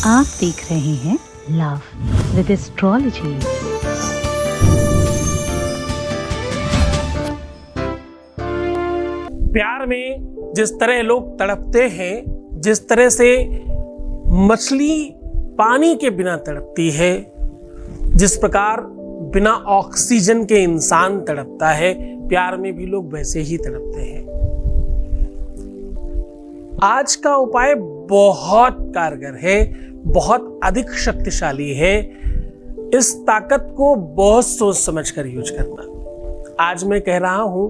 आप देख रहे हैं लव विद एस्ट्रोलॉजी। प्यार में जिस तरह लोग तड़पते हैं, जिस तरह से मछली पानी के बिना तड़पती है, जिस प्रकार बिना ऑक्सीजन के इंसान तड़पता है, प्यार में भी लोग वैसे ही तड़पते हैं। आज का उपाय बहुत कारगर है, बहुत अधिक शक्तिशाली है। इस ताकत को बहुत सोच समझ कर यूज करना। आज मैं कह रहा हूं,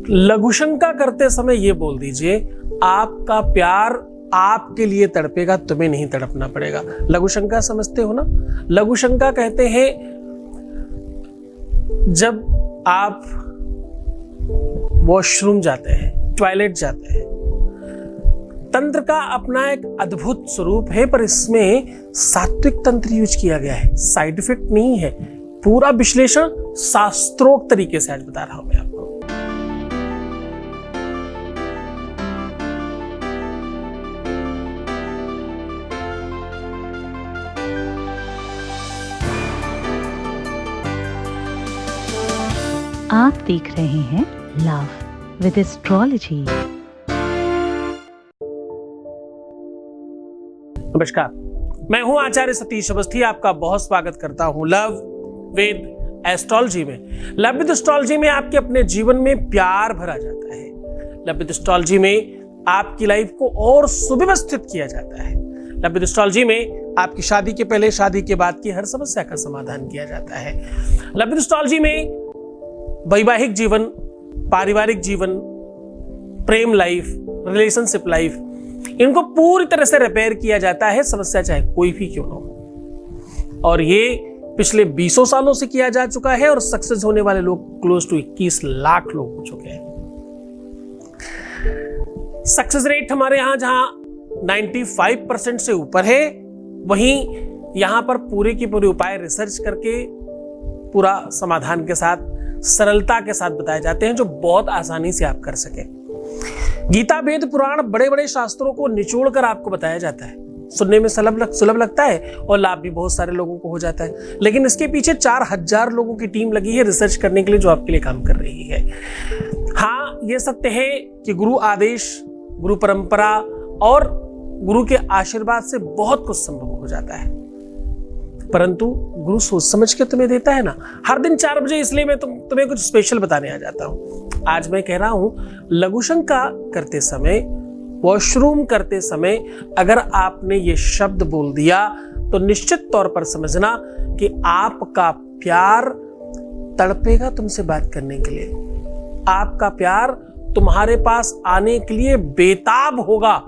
लघुशंका करते समय यह बोल दीजिए, आपका प्यार आपके लिए तड़पेगा, तुम्हें नहीं तड़पना पड़ेगा। लघुशंका समझते हो ना? लघुशंका कहते हैं जब आप वॉशरूम जाते हैं, टॉयलेट जाते हैं। तंत्र का अपना एक अद्भुत स्वरूप है, पर इसमें सात्विक तंत्र यूज किया गया है, साइड इफेक्ट नहीं है। पूरा विश्लेषण शास्त्रोक्त तरीके से आज बता रहा हूं मैं आपको। आप देख रहे हैं लव विद एस्ट्रोलॉजी। नमस्कार, मैं हूं आचार्य सतीश अवस्थी। आपका बहुत स्वागत करता हूं लव विद एस्ट्रोलॉजी में। लव विद एस्ट्रोलॉजी में आपके अपने जीवन में प्यार भरा जाता है। लव विद एस्ट्रोलॉजी में आपकी लाइफ को और सुव्यवस्थित किया जाता है। लव विद एस्ट्रोलॉजी में आपकी शादी के पहले, शादी के बाद की हर समस्या का समाधान किया जाता है। लव विद एस्ट्रोलॉजी में वैवाहिक जीवन, पारिवारिक जीवन, प्रेम लाइफ, रिलेशनशिप लाइफ, इनको पूरी तरह से रिपेयर किया जाता है, समस्या चाहे कोई भी क्यों ना हो। और ये पिछले 20 सालों से किया जा चुका है और सक्सेस होने वाले लोग क्लोज टू 21 लाख लोग हो चुके हैं। सक्सेस रेट हमारे यहां जहां 95% से ऊपर है, वहीं यहां पर पूरे के पूरे उपाय रिसर्च करके पूरा समाधान के साथ, सरलता के साथ बताए जाते हैं, जो बहुत आसानी से आप कर सके। गीता, वेद, पुराण, बड़े बड़े शास्त्रों को निचोड़ कर आपको बताया जाता है। सुनने में सुलभ लगता है और लाभ भी बहुत सारे लोगों को हो जाता है, लेकिन इसके पीछे 4000 लोगों की टीम लगी है रिसर्च करने के लिए, जो आपके लिए काम कर रही है। हाँ, ये सत्य है कि गुरु आदेश, गुरु परंपरा और गुरु के आशीर्वाद से बहुत कुछ संभव हो जाता है, परंतु गुरु सोच समझ के तुम्हें देता है ना। हर दिन 4 बजे इसलिए मैं तुम्हें कुछ स्पेशल बताने आ जाता हूं। आज मैं कह रहा हूं, लघुशंका करते समय, वॉशरूम करते समय अगर आपने ये शब्द बोल दिया तो निश्चित तौर पर समझना कि आपका प्यार तड़पेगा तुमसे बात करने के लिए। आपका प्यार तुम्हारे पास आने के लिए बेताब होगा।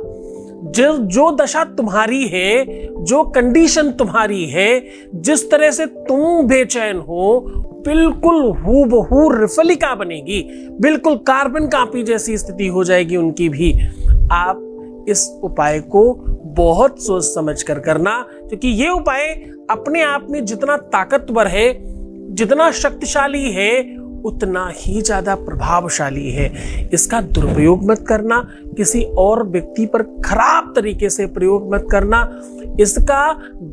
जो दशा तुम्हारी है, जो कंडीशन तुम्हारी है, जिस तरह से तुम बेचैन हो, बिल्कुल हूबहू रिफलिका बनेगी, बिल्कुल कार्बन कॉपी जैसी स्थिति हो जाएगी उनकी भी। आप इस उपाय को बहुत सोच समझ कर करना, क्योंकि ये उपाय अपने आप में जितना ताकतवर है, जितना शक्तिशाली है, उतना ही ज्यादा प्रभावशाली है। इसका दुरुपयोग मत करना, किसी और व्यक्ति पर खराब तरीके से प्रयोग मत करना। इसका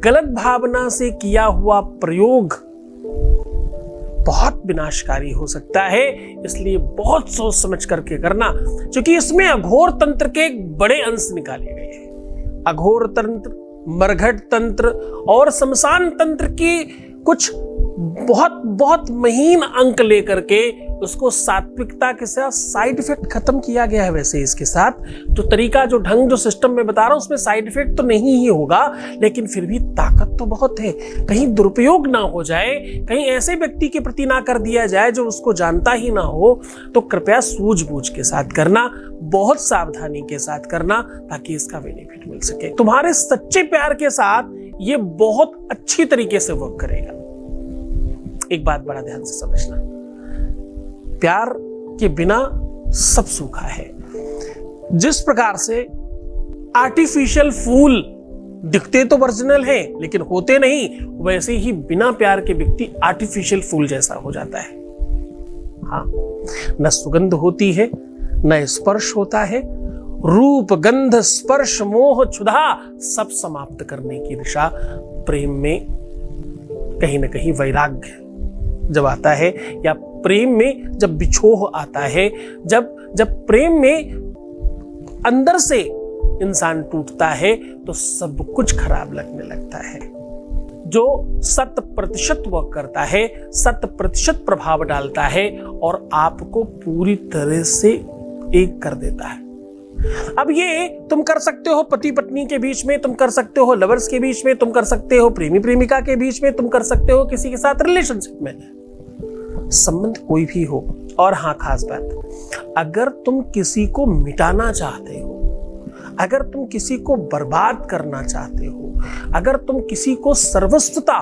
गलत भावना से किया हुआ प्रयोग बहुत विनाशकारी हो सकता है, इसलिए बहुत सोच समझ करके करना, क्योंकि इसमें अघोर तंत्र के बड़े अंश निकाले गए हैं। अघोर तंत्र, मरघट तंत्र और शमशान तंत्र की कुछ बहुत महीन अंक लेकर के उसको सात्विकता के साथ साइड इफेक्ट खत्म किया गया है। वैसे इसके साथ जो तरीका, जो ढंग, जो सिस्टम में बता रहा हूं, उसमें साइड इफेक्ट तो नहीं ही होगा, लेकिन फिर भी ताकत तो बहुत है। कहीं दुरुपयोग ना हो जाए, कहीं ऐसे व्यक्ति के प्रति ना कर दिया जाए जो उसको जानता ही ना हो, तो कृपया सूझबूझ के साथ करना, बहुत सावधानी के साथ करना, ताकि इसका बेनिफिट मिल सके। तुम्हारे सच्चे प्यार के साथ ये बहुत अच्छी तरीके से वर्क करेगा। एक बात बड़ा ध्यान से समझना, प्यार के बिना सब सूखा है। जिस प्रकार से आर्टिफिशियल फूल दिखते तो ओरिजिनल हैं, लेकिन होते नहीं, वैसे ही बिना प्यार के व्यक्ति आर्टिफिशियल फूल जैसा हो जाता है। हाँ, न सुगंध होती है, न स्पर्श होता है, रूप गंध स्पर्श मोह क्षुधा सब समाप्त करने की दिशा प्रेम में कहीं ना कहीं वैराग्य जब आता है, या प्रेम में जब बिछोह आता है, जब प्रेम में अंदर से इंसान टूटता है तो सब कुछ खराब लगने लगता है। जो 100% वर्क करता है, 100% प्रभाव डालता है और आपको पूरी तरह से एक कर देता है। अब ये तुम कर सकते हो पति पत्नी के बीच में, तुम कर सकते हो लवर्स के बीच में, तुम कर सकते हो प्रेमी प्रेमिका के बीच में, तुम कर सकते हो किसी के साथ रिलेशनशिप में, संबंध कोई भी हो। और हाँ, खास बात, अगर तुम किसी को मिटाना चाहते हो, अगर तुम किसी को बर्बाद करना चाहते हो, अगर तुम किसी को सर्वस्वता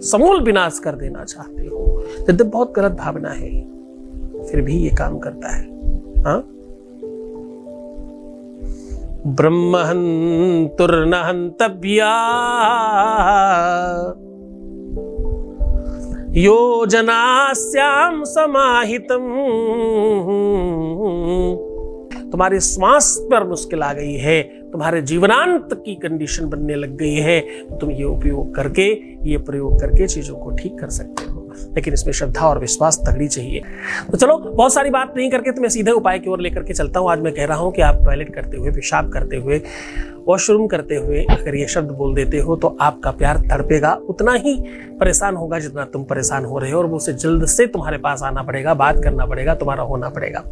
समूल विनाश कर देना चाहते हो, तो बहुत गलत भावना है, फिर भी ये काम करता है। हाँ, ब्रह्महंतुर्न हंतव्या योजनास्याम समाहितम। तुम्हारे श्वास पर मुश्किल आ गई है, तुम्हारे जीवनांत की कंडीशन बनने लग गई है, तो तुम ये प्रयोग करके चीजों को ठीक कर सकते हो, लेकिन इसमें श्रद्धा और विश्वास तगड़ी चाहिए। तो चलो, बहुत सारी बात नहीं करके तुम्हें सीधे उपाय की ओर लेकर के चलता हूं। आज मैं कह रहा हूं कि आप टॉयलेट करते हुए, पेशाब करते हुए, वॉशरूम करते हुए अगर ये शब्द बोल देते हो तो आपका प्यार तड़पेगा, उतना ही परेशान होगा जितना तुम परेशान हो रहे हो, और वो उसे जल्द से तुम्हारे पास आना पड़ेगा, बात करना पड़ेगा, तुम्हारा होना पड़ेगा।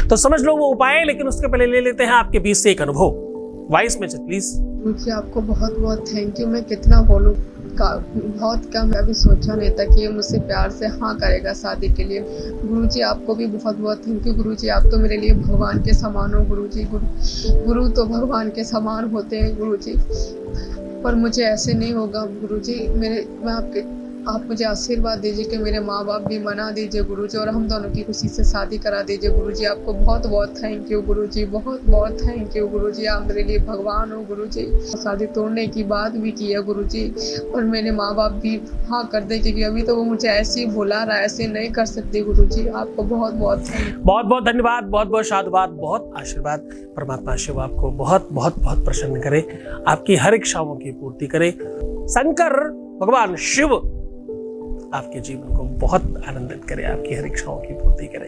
तो समझ लो वो उपाय, लेकिन उसके पहले ले लेते हैं आपके बीच से एक अनुभव। वॉइस में प्लीज। मुझे आपको बहुत बहुत थैंक यू। मैं कितना बोलूं, बहुत कम। मैं अभी सोचा नहीं था कि ये मुझसे प्यार से हाँ करेगा शादी के लिए। गुरुजी आपको भी बहुत बहुत थैंक यू। गुरुजी आप तो मेरे लिए भगवान के समान हो। गुरुजी गुरु तो भगवान के समान होते हैं गुरुजी, पर मुझे ऐसे नहीं होगा गुरुजी। आप मुझे आशीर्वाद दीजिए कि मेरे माँ बाप भी मना दीजिए गुरुजी, और हम दोनों की खुशी से शादी करा दीजिए गुरुजी। आपको बहुत बहुत थैंक यू गुरुजी, बहुत बहुत थैंक यू गुरुजी। आप मेरे लिए भगवान हो गुरुजी। शादी तोड़ने की बात भी की है गुरुजी, और मेरे माँ बाप भी हाँ कर दे, क्योंकि अभी तो वो मुझे ऐसे ही बुला रहा है, ऐसे नहीं कर सकते गुरुजी। आपको बहुत बहुत थैंक यू, बहुत बहुत धन्यवाद, बहुत बहुत साधुवाद, बहुत आशीर्वाद। परमात्मा शिव आपको बहुत बहुत बहुत प्रसन्न करे, आपकी हर इच्छाओं की पूर्ति करे। शंकर भगवान शिव आपके जीवन को बहुत आनंदित करे, आपकी हर इच्छाओं की पूर्ति करे।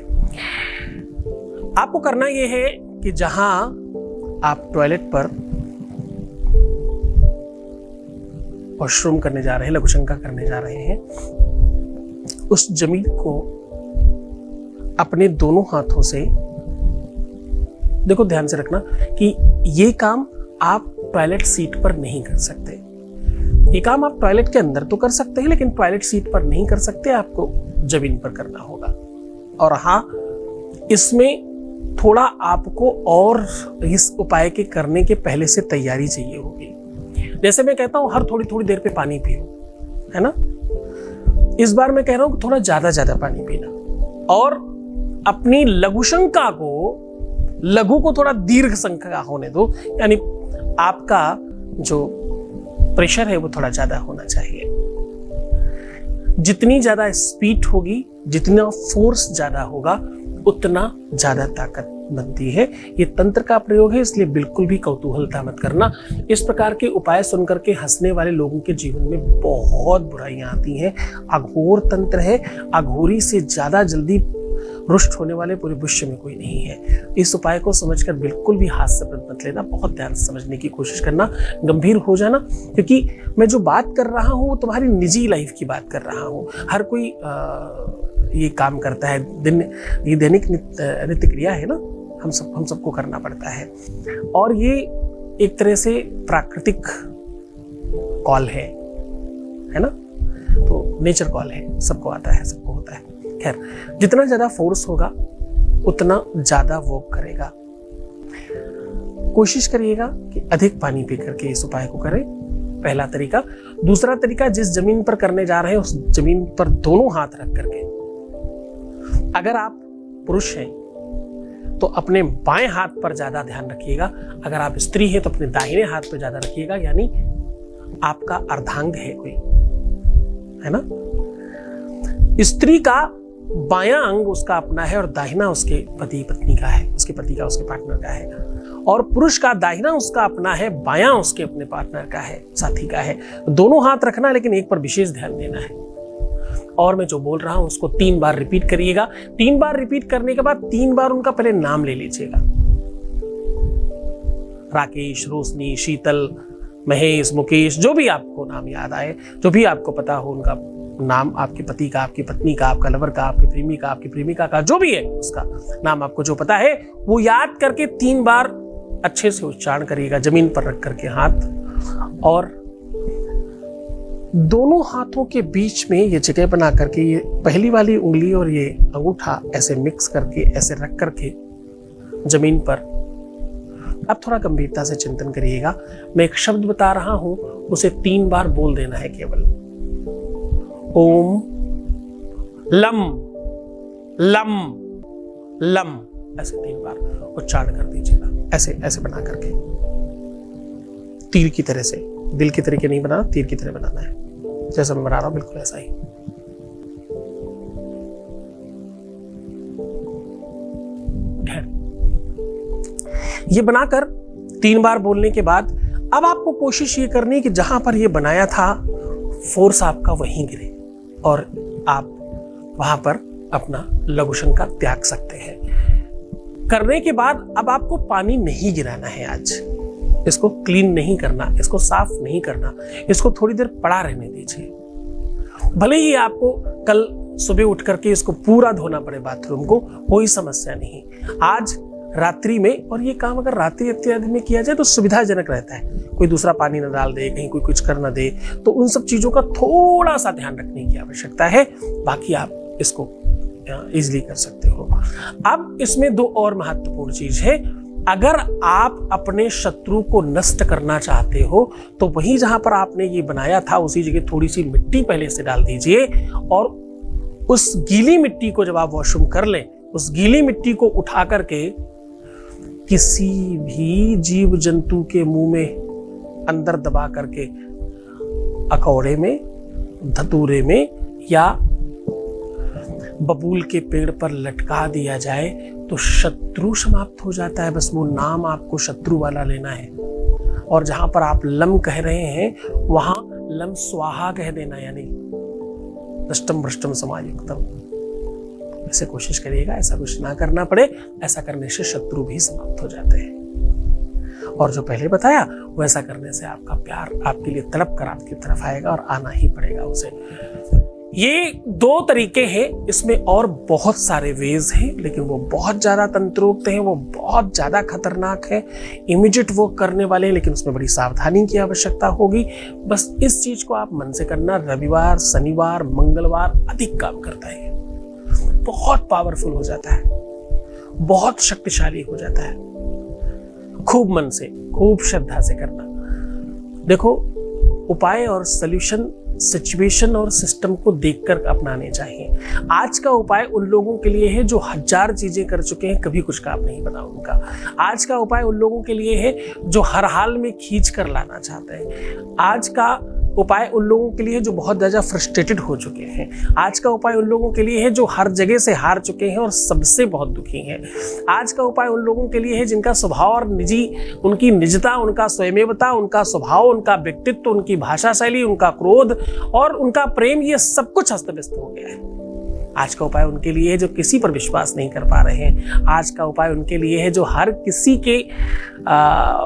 आपको करना यह है कि जहां आप टॉयलेट पर वॉशरूम करने जा रहे हैं, लघुशंका करने जा रहे हैं, उस जमीन को अपने दोनों हाथों से, देखो ध्यान से रखना कि ये काम आप टॉयलेट सीट पर नहीं कर सकते। ये काम आप टॉयलेट के अंदर तो कर सकते हैं, लेकिन टॉयलेट सीट पर नहीं कर सकते, आपको जमीन पर करना होगा। और हाँ, इसमें थोड़ा आपको और इस उपाय के करने के पहले से तैयारी चाहिए होगी। जैसे मैं कहता हूं हर थोड़ी थोड़ी देर पे पानी पियो, है ना, इस बार मैं कह रहा हूं कि थोड़ा ज्यादा पानी पीना, और अपनी लघुशंका को, लघु को थोड़ा दीर्घ शंका होने दो, यानी आपका जो प्रेशर है वो थोड़ा ज्यादा होना चाहिए। जितनी ज्यादा स्पीड होगी, जितना फोर्स ज्यादा होगा, उतना ज्यादा ताकत बनती है। ये तंत्र का प्रयोग है, इसलिए बिल्कुल भी कौतूहलता मत करना। इस प्रकार के उपाय सुनकर के हंसने वाले लोगों के जीवन में बहुत बुराइयां आती हैं। अघोर तंत्र है, अघोरी से ज्यादा जल्दी रुष्ट होने वाले पूरे विश्व में कोई नहीं है। इस उपाय को समझकर बिल्कुल भी हास्यास्पद मत लेना, बहुत ध्यान से समझने की कोशिश करना, गंभीर हो जाना, क्योंकि मैं जो बात कर रहा हूं वो तुम्हारी निजी लाइफ की बात कर रहा हूं। हर कोई ये काम करता है, ये दैनिक नित्य क्रिया है ना, हम सबको करना पड़ता है, और ये एक तरह से प्राकृतिक कॉल है ना, तो नेचर कॉल है, सबको आता है, सबको होता है। खैर, जितना ज्यादा फोर्स होगा उतना ज्यादा वर्क करेगा। कोशिश करिएगा कि अधिक पानी पी करके इस उपाय को करें, पहला तरीका। दूसरा तरीका, जिस जमीन पर करने जा रहे हैं उस जमीन पर दोनों हाथ रख करके, अगर आप पुरुष हैं तो अपने बाएं हाथ पर ज्यादा ध्यान रखिएगा, अगर आप स्त्री हैं तो अपने दाहिने हाथ पर ज्यादा रखिएगा, यानी आपका अर्धांग है कोई, है ना। स्त्री का बायां अंग उसका अपना है और दाहिना उसके पति पत्नी का है, उसके पति का, उसके पार्टनर का है। और पुरुष का दाहिना उसका अपना है, बायां उसके अपने पार्टनर का है, साथी का है। दोनों हाथ रखना, लेकिन एक पर विशेष ध्यान देना है। और मैं जो बोल रहा हूं उसको 3 बार रिपीट करिएगा। 3 बार रिपीट करने के बाद 3 बार उनका पहले नाम ले लीजिएगा। राकेश, रोशनी, शीतल, महेश, मुकेश, जो भी आपको नाम याद आए, जो भी आपको पता हो उनका नाम, आपके पति का, आपकी पत्नी का, आपका लवर का, आपके प्रेमी का, आपकी प्रेमिका का, जो भी है उसका नाम आपको जो पता है वो याद करके 3 बार अच्छे से उच्चारण करिएगा, जमीन पर रख करके हाथ। और दोनों हाथों के बीच में ये जगह बना करके ये पहली वाली उंगली और ये अंगूठा ऐसे मिक्स करके ऐसे रख करके जमीन पर अब थोड़ा गंभीरता से चिंतन करिएगा। मैं एक शब्द बता रहा हूं, उसे 3 बार बोल देना है केवल। ओम लम लम लम, ऐसे 3 बार उच्चारण कर दीजिएगा, ऐसे ऐसे बना करके, तीर की तरह से। दिल की तरीके नहीं बनाना, तीर की तरह बनाना है, जैसा मैं बना रहा हूं बिल्कुल ऐसा ही। ये बनाकर 3 बार बोलने के बाद अब आपको कोशिश ये करनी है कि जहां पर ये बनाया था फोर्स आपका वहीं गिरे और आप वहां पर अपना लघु शंका त्याग सकते हैं। करने के बाद अब आपको पानी नहीं गिराना है, आज इसको क्लीन नहीं करना, इसको साफ नहीं करना, इसको थोड़ी देर पड़ा रहने दीजिए। भले ही आपको कल सुबह उठ करके इसको पूरा धोना पड़े बाथरूम को, कोई समस्या नहीं। आज रात्रि में, और ये काम अगर रात्रि इत्यादि में किया जाए तो सुविधाजनक रहता है, कोई दूसरा पानी न डाल दे, कहीं कोई कुछ कर न दे, तो उन सब चीजों का थोड़ा सा ध्यान रखने की आवश्यकता है। बाकी आप इसको इजीली कर सकते हो। अब इसमें 2 और महत्वपूर्ण चीज है। अगर आप अपने शत्रु को नष्ट करना चाहते हो तो वहीं जहां पर आपने ये बनाया था उसी जगह थोड़ी सी मिट्टी पहले से डाल दीजिए, और उस गीली मिट्टी को जब आप वॉशरूम कर लें, उस गीली मिट्टी को उठा करके किसी भी जीव जंतु के मुंह में अंदर दबा करके अकौड़े में, धतूरे में या बबूल के पेड़ पर लटका दिया जाए तो शत्रु समाप्त हो जाता है। बस वो नाम आपको शत्रु वाला लेना है। और जहां पर आप लम कह रहे हैं वहां लम स्वाहा कह देना, यानी नष्टम भ्रष्टम समायुक्तम। ऐसे कोशिश करिएगा, ऐसा कुछ ना करना पड़े। ऐसा करने से शत्रु भी समाप्त हो जाते हैं। और जो पहले बताया वैसा करने से आपका प्यार आपके लिए तड़प कर आपकी तरफ आएगा और आना ही पड़ेगा उसे। ये 2 तरीके हैं, इसमें और बहुत सारे वेज हैं, लेकिन वो बहुत ज्यादा तंत्रोक्त हैं, वो बहुत ज्यादा खतरनाक है, इमीडिएट वो करने वाले हैं, लेकिन उसमें बड़ी सावधानी की आवश्यकता होगी। बस इस चीज को आप मन से करना। रविवार, शनिवार, मंगलवार अधिक काम करता है, बहुत पावरफुल हो जाता है, बहुत शक्तिशाली हो जाता है। खूब मन से, खूब श्रद्धा से करना। देखो, उपाय और सॉल्यूशन सिचुएशन और सिस्टम को देखकर अपनाने चाहिए। आज का उपाय उन लोगों के लिए है जो 1000 चीजें कर चुके हैं, कभी कुछ काम नहीं बना उनका। आज का उपाय उन लोगों के लिए है जो हर हाल में खींच कर लाना चाहते हैं। आज का उपाय उन लोगों के लिए है जो बहुत ज्यादा फ्रस्ट्रेटेड हो चुके हैं। आज का उपाय उन लोगों के लिए है जो हर जगह से हार चुके हैं और सबसे बहुत दुखी हैं। आज का उपाय उन लोगों के लिए है जिनका स्वभाव और उनकी निजता, उनका स्वयमेवता, उनका स्वभाव, उनका व्यक्तित्व, उनकी भाषा शैली, उनका क्रोध और उनका प्रेम, ये सब कुछ अस्त व्यस्त हो गया है। आज का उपाय उनके लिए है जो किसी पर विश्वास नहीं कर पा रहे हैं। आज का उपाय उनके लिए है जो हर किसी के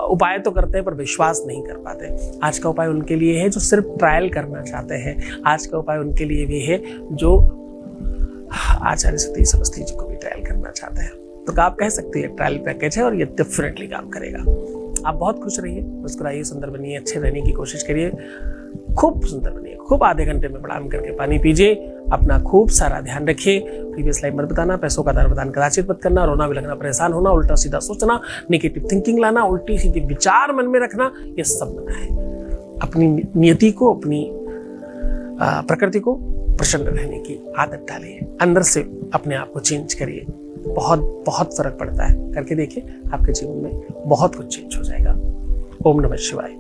उपाय तो करते हैं पर विश्वास नहीं कर पाते। आज का उपाय उनके लिए है जो सिर्फ ट्रायल करना चाहते हैं। आज का उपाय उनके लिए भी है जो आचार्य सती समस्ती जी को भी ट्रायल करना चाहते हैं। तो आप कह सकते हैं ट्रायल पैकेज है और ये डेफिनेटली काम करेगा। आप बहुत खुश रहिए, मुस्कुराइए, सुंदर बनिए, अच्छे रहने की कोशिश करिए, खूब सुंदर बनिए, खूब आधे घंटे में प्रणाम करके पानी पीजिए, अपना खूब सारा ध्यान रखिए। प्रीवियस लाइफ मत बताना, पैसों का दान प्रदान कदाचित मत करना, रोना भी लगना, परेशान होना, उल्टा सीधा सोचना, नेगेटिव थिंकिंग लाना, उल्टी सीधी विचार मन में रखना, ये सब मना है। अपनी नियति को, अपनी प्रकृति को प्रसन्न रहने की आदत डालिए, अंदर से अपने आप को चेंज करिए। बहुत बहुत फर्क पड़ता है, करके देखिए, आपके जीवन में बहुत कुछ चेंज हो जाएगा। ओम नमः शिवाय।